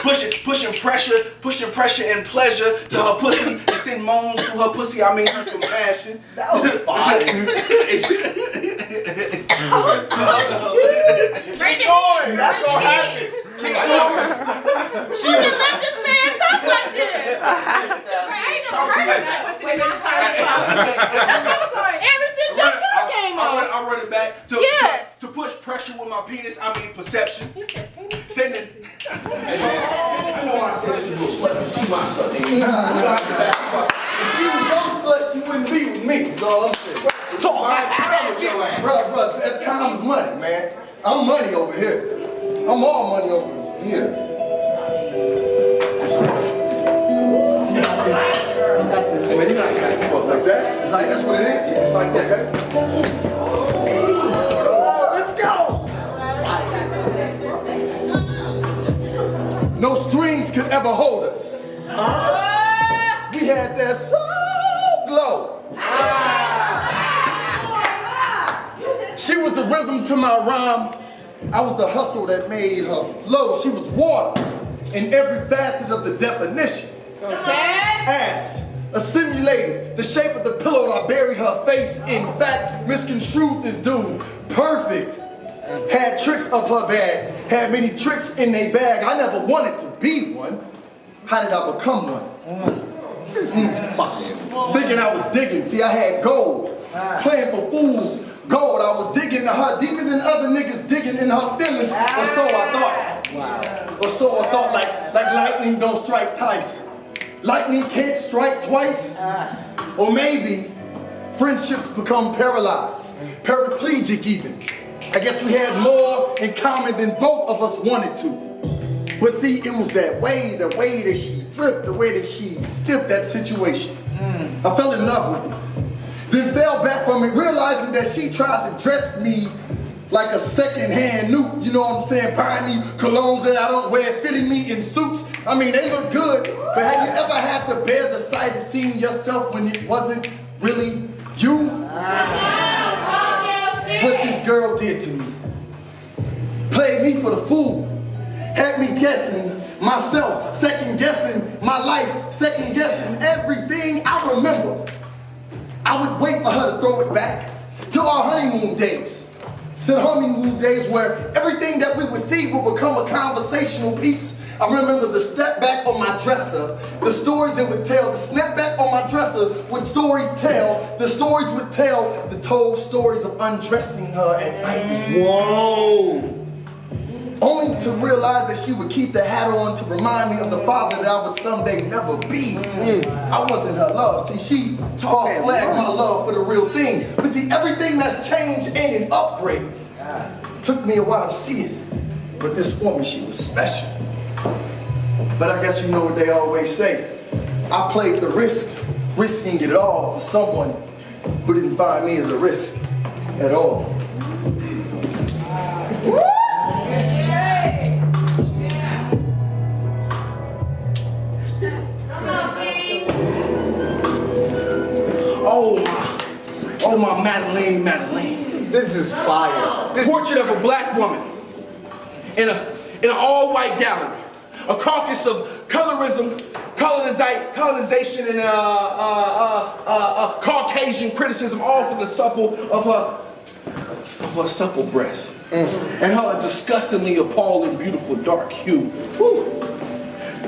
Speaker 8: Pushing pressure and pleasure to her pussy and send moans to her pussy, I mean her compassion. That was fine. Keep going, that's gonna happen. Keep going.
Speaker 3: She just let this man talk like this. I ain't never heard of that. That's what I'm saying. Ever since your show came on.
Speaker 8: I run it back to push pressure with my penis, I mean perception. Sending. I know I said she was slut, but she my slut.
Speaker 16: If she was your slut, she wouldn't be with me, is all I'm saying. Bruh, time is money, man. I'm money over here. I'm all money over here. Like that? It's like that's what it is? It's like that. Okay. Let's go! No strings could ever hold us. We had that soul glow. She was the rhythm to my rhyme. I was the hustle that made her flow. She was water in every facet of the definition. Ass, assimilated, the shape of the pillow I buried her face. In fact, misconstrued this dude. Perfect. Had tricks up her bag. Had many tricks in their bag. I never wanted to be one. How did I become one? This is fire. Thinking I was digging. See, I had gold. Playing for fools. Gold. I was digging to her deeper than other niggas digging in her feelings. Or so I thought. Or so I thought, like lightning don't strike twice. Lightning can't strike twice. Or maybe friendships become paralyzed. Paraplegic even. I guess we had more in common than both of us wanted to. But see, it was the way that she dripped, the way that she dipped that situation. I fell in love with it. Then fell back from it, realizing that she tried to dress me like a second-hand newt. You know what I'm saying? Buying me colognes that I don't wear, fitting me in suits. I mean, they look good, but have you ever had to bear the sight of seeing yourself when it wasn't really you? What this girl did to me. Played me for the fool. Had me guessing myself, second guessing my life, second guessing everything I remember. I would wait for her to throw it back to our honeymoon days. To the honeymoon days where everything that we would see would become a conversational piece. I remember the step back on my dresser, the stories it would tell, the snap back on my dresser would stories tell, the stories would tell the told stories of undressing her at night. Whoa! Only to realize that she would keep the hat on to remind me of the father that I would someday never be. I wasn't her love. See, she false flagged my love for the real thing. But see, everything that's changed ain't an upgrade. Took me a while to see it. But this woman, she was special. But I guess you know what they always say. I played the risk, risking it all for someone who didn't find me as a risk at all. Oh my Madeline. This is fire. This portrait of a black woman in an all-white gallery. A carcass of colorism, colonization, and Caucasian criticism, all for the supple of her supple breast. And her disgustingly appalling, beautiful dark hue. Whew.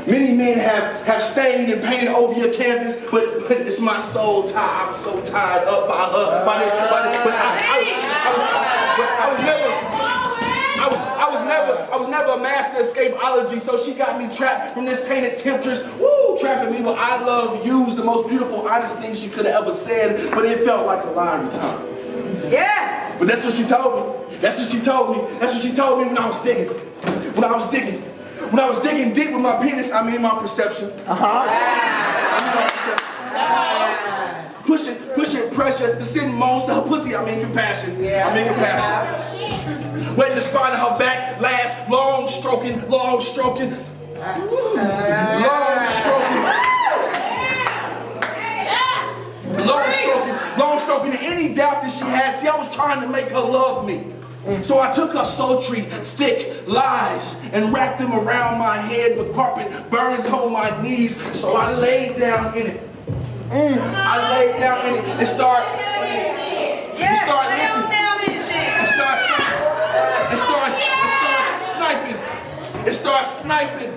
Speaker 8: Many men have stained and painted over your canvas, but it's my soul tie. I'm so tied up by her, by this. I was never a master escapeology, so she got me trapped from this tainted temptress. Woo, trapping me with I love yous, the most beautiful, honest thing she could have ever said, but it felt like a lie every time.
Speaker 12: Yes!
Speaker 8: But that's what she told me. That's what she told me. That's what she told me when I was digging. When I was digging deep with my penis, I mean my perception. Pushing pressure, the sitting moans to her pussy, I mean compassion. I mean compassion. Wetting the spine of her back, lash, long stroking. Long stroking. Long stroking, and any doubt that she had. See, I was trying to make her love me. So I took her sultry, thick lies and wrapped them around my head with carpet burns on my knees. So I laid down in it. I laid down in it and started sniping.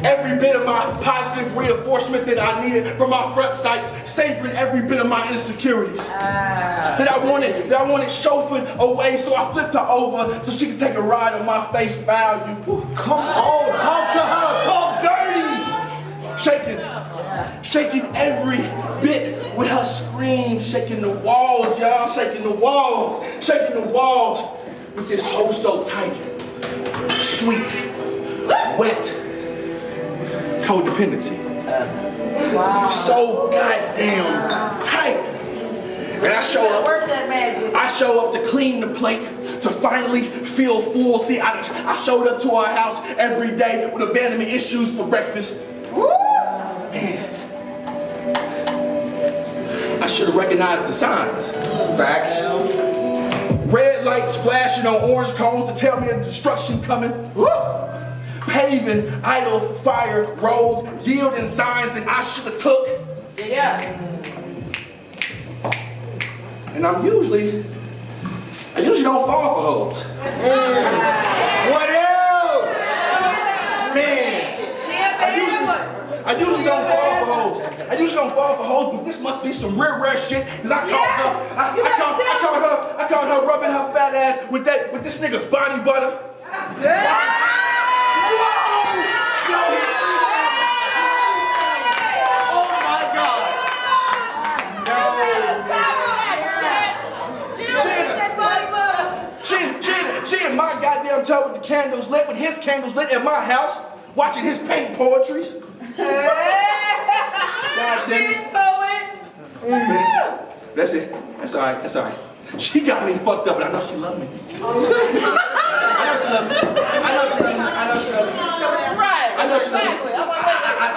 Speaker 8: Every bit of my positive reinforcement that I needed from my front sights, savoring every bit of my insecurities that I wanted chauffeured away. So I flipped her over so she could take a ride on my face value. Come on, talk to her, talk dirty. Shaking every bit with her scream, shaking the walls, y'all, shaking the walls with this oh so tight, sweet, wet codependency. So goddamn tight. And I show up to clean the plate, to finally feel full. See, I showed up to her house every day with abandonment issues for breakfast. Man, I should have recognized the signs. Facts. Red lights flashing on orange cones to tell me of destruction coming. Paving idle fire roads, yielding signs that I should have took. And I usually don't fall for hoes. What else? Man. I usually don't fall for hoes, but this must be some rare shit. Cause I caught her rubbing her fat ass with this nigga's body butter. She in my goddamn tub with the candles lit, with his candles lit in my house, watching his paint poetries. That's it. That's all right. She got me fucked up, but I know she loved me.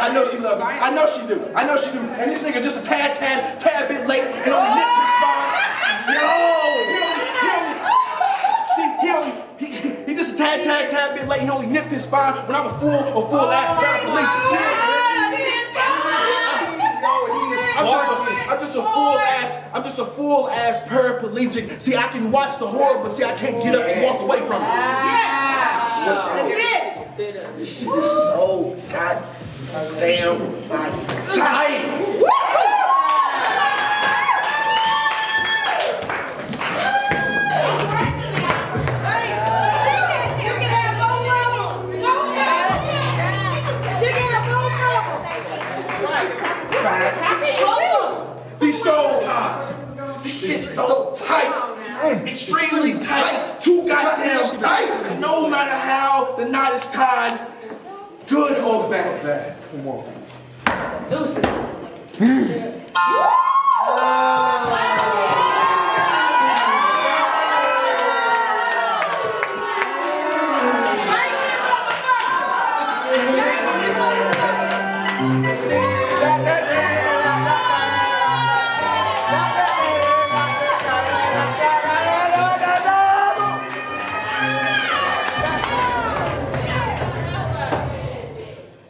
Speaker 8: I know she loved me. I know she do. And this nigga just a tad bit late and only nicked his spine. He just a tad bit late. He only nipped his spine when I'm a full ass paraplegic. I'm just a full ass paraplegic. See, I can watch the horror, but see, I can't get up to walk away from it. That's it. This shit is so goddamn tight. These soul ties. This shit's so tight. Extremely tight. Too goddamn tight. No matter how the knot is tied, good or bad. Come on. Deuces.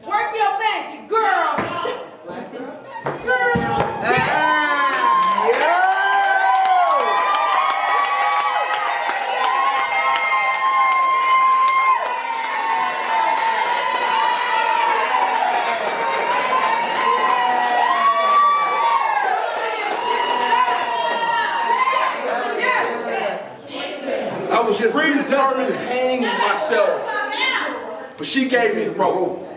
Speaker 12: Work your magic, girl.
Speaker 16: just
Speaker 8: predetermined to hang myself, but she gave me the rope.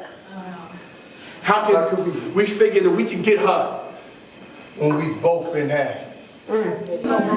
Speaker 8: How can we figure that we can get her
Speaker 16: when we've both been had?
Speaker 18: Where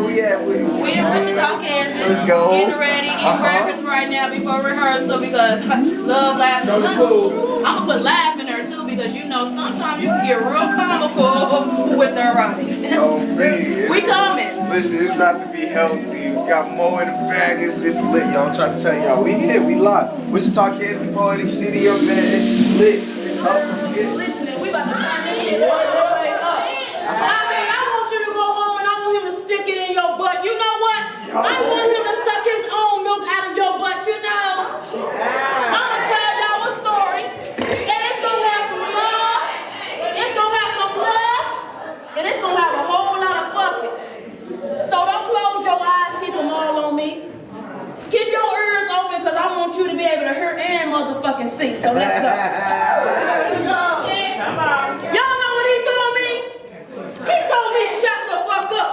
Speaker 18: we at with it?
Speaker 5: We in Wichita, Kansas.
Speaker 18: Let's go.
Speaker 5: Getting ready, eating breakfast right now before rehearsal because love, laughing. I'm gonna put laugh in there too because you know sometimes you can get real comical with the erotic.
Speaker 18: Oh man.
Speaker 5: We coming.
Speaker 18: Listen, it's about to be healthy. We got more in the bag. It's lit, y'all. I'm trying to tell y'all. We here, we live. Wichita, Kansas, Poetic City, yo, man. It's lit. It's up.
Speaker 5: Listen, we about to turn this shit all the way up. I want you to go home and I want him to stick it in your butt. You know what? I want him to suck his own milk out of your butt, you know? I'm gonna tell y'all a story. And it's gonna have some love. It's gonna have some lust. And it's gonna have a whole lot of fucking. So don't close your eyes, keep them all on me. Keep your ears open because I want you to be able to hear and motherfucking see. So let's go. Y'all know what he told me? He told me shut the fuck up.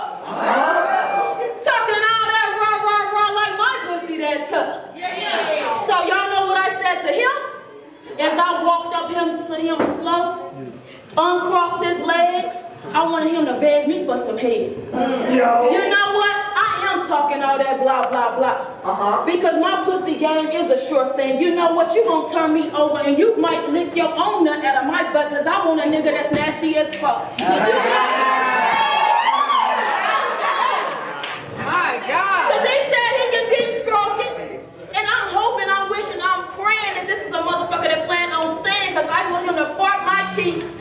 Speaker 5: Talking all that rah like my pussy that tough. So y'all know what I said to him? As I walked up to him slow, uncrossed his legs, I wanted him to beg me for some head. You know what? I am talking all that blah, blah, blah. Because my pussy game is a sure thing. You know what? You gonna turn me over and you might lick your own nut out of my butt because I want a nigga that's nasty as fuck. My God. Because he said he can deep stroke it. And I'm hoping, I'm wishing, I'm praying that this is a motherfucker that plan on staying because I want him to part my cheeks.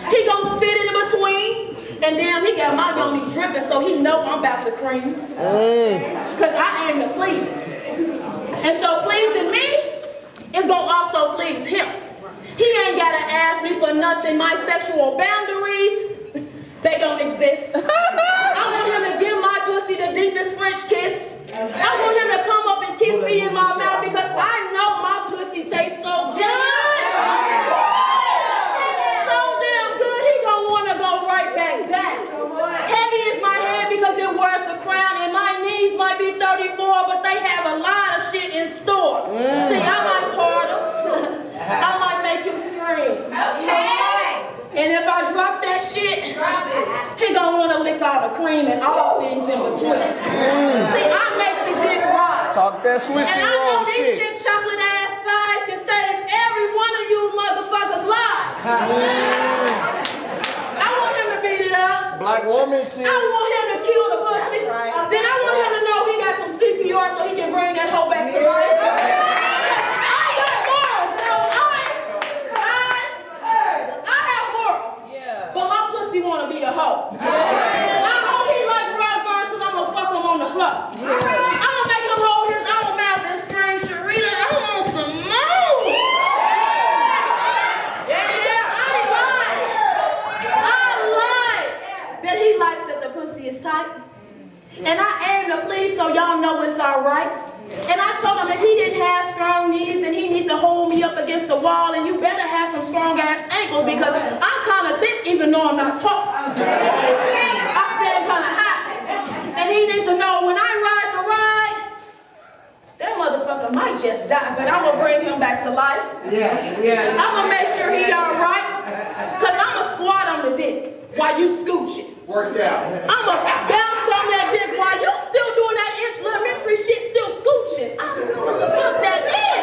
Speaker 5: He gonna spit in between. And damn, he got my yoni dripping, so he know I'm about to cream. Because I aim to please. And so pleasing me is gonna also please him. He ain't gotta ask me for nothing. My sexual boundaries, they don't exist. I want him to give my pussy the deepest French kiss. I want him to come up and kiss me in my mouth because I know my pussy tastes so good. Right back down. Heavy is my head because it wears the crown and my knees might be 34 but they have a lot of shit in store. See, I might part them. I might make him scream. Okay. And if I drop that shit, he gonna want to lick all the cream and all things in between. See, I make the dick rise.
Speaker 18: Talk that Swissie
Speaker 5: and I know
Speaker 18: roll
Speaker 5: these
Speaker 18: shit.
Speaker 5: thick chocolate ass sides can save every one of you motherfuckers' lives.
Speaker 18: Black woman shit.
Speaker 5: I want him to kill the pussy. Then I want him to know he got some CPR so he can bring that hoe back to life. I got morals. No, I have morals. But my pussy want to be a hoe. I hope he like rug burns because I'm going to fuck him on the floor. I'm going to make him hold his own mouth and scream, Sharita, I want some more. That he likes that the pussy is tight. And I aim to please so y'all know it's alright. And I told him if he didn't have strong knees, then he needs to hold me up against the wall and you better have some strong ass ankles because I'm kind of thick even though I'm not tall. I stand kind of high. And he needs to know when I ride the ride, that motherfucker might just die, but I'm gonna bring him back to life. I'm gonna make sure he alright. Cause I'm gonna squat on the dick while you scooching.
Speaker 8: Worked out.
Speaker 5: I'ma bounce on that dick while you still doing that elementary shit, still scooching. I don't know what the fuck that is.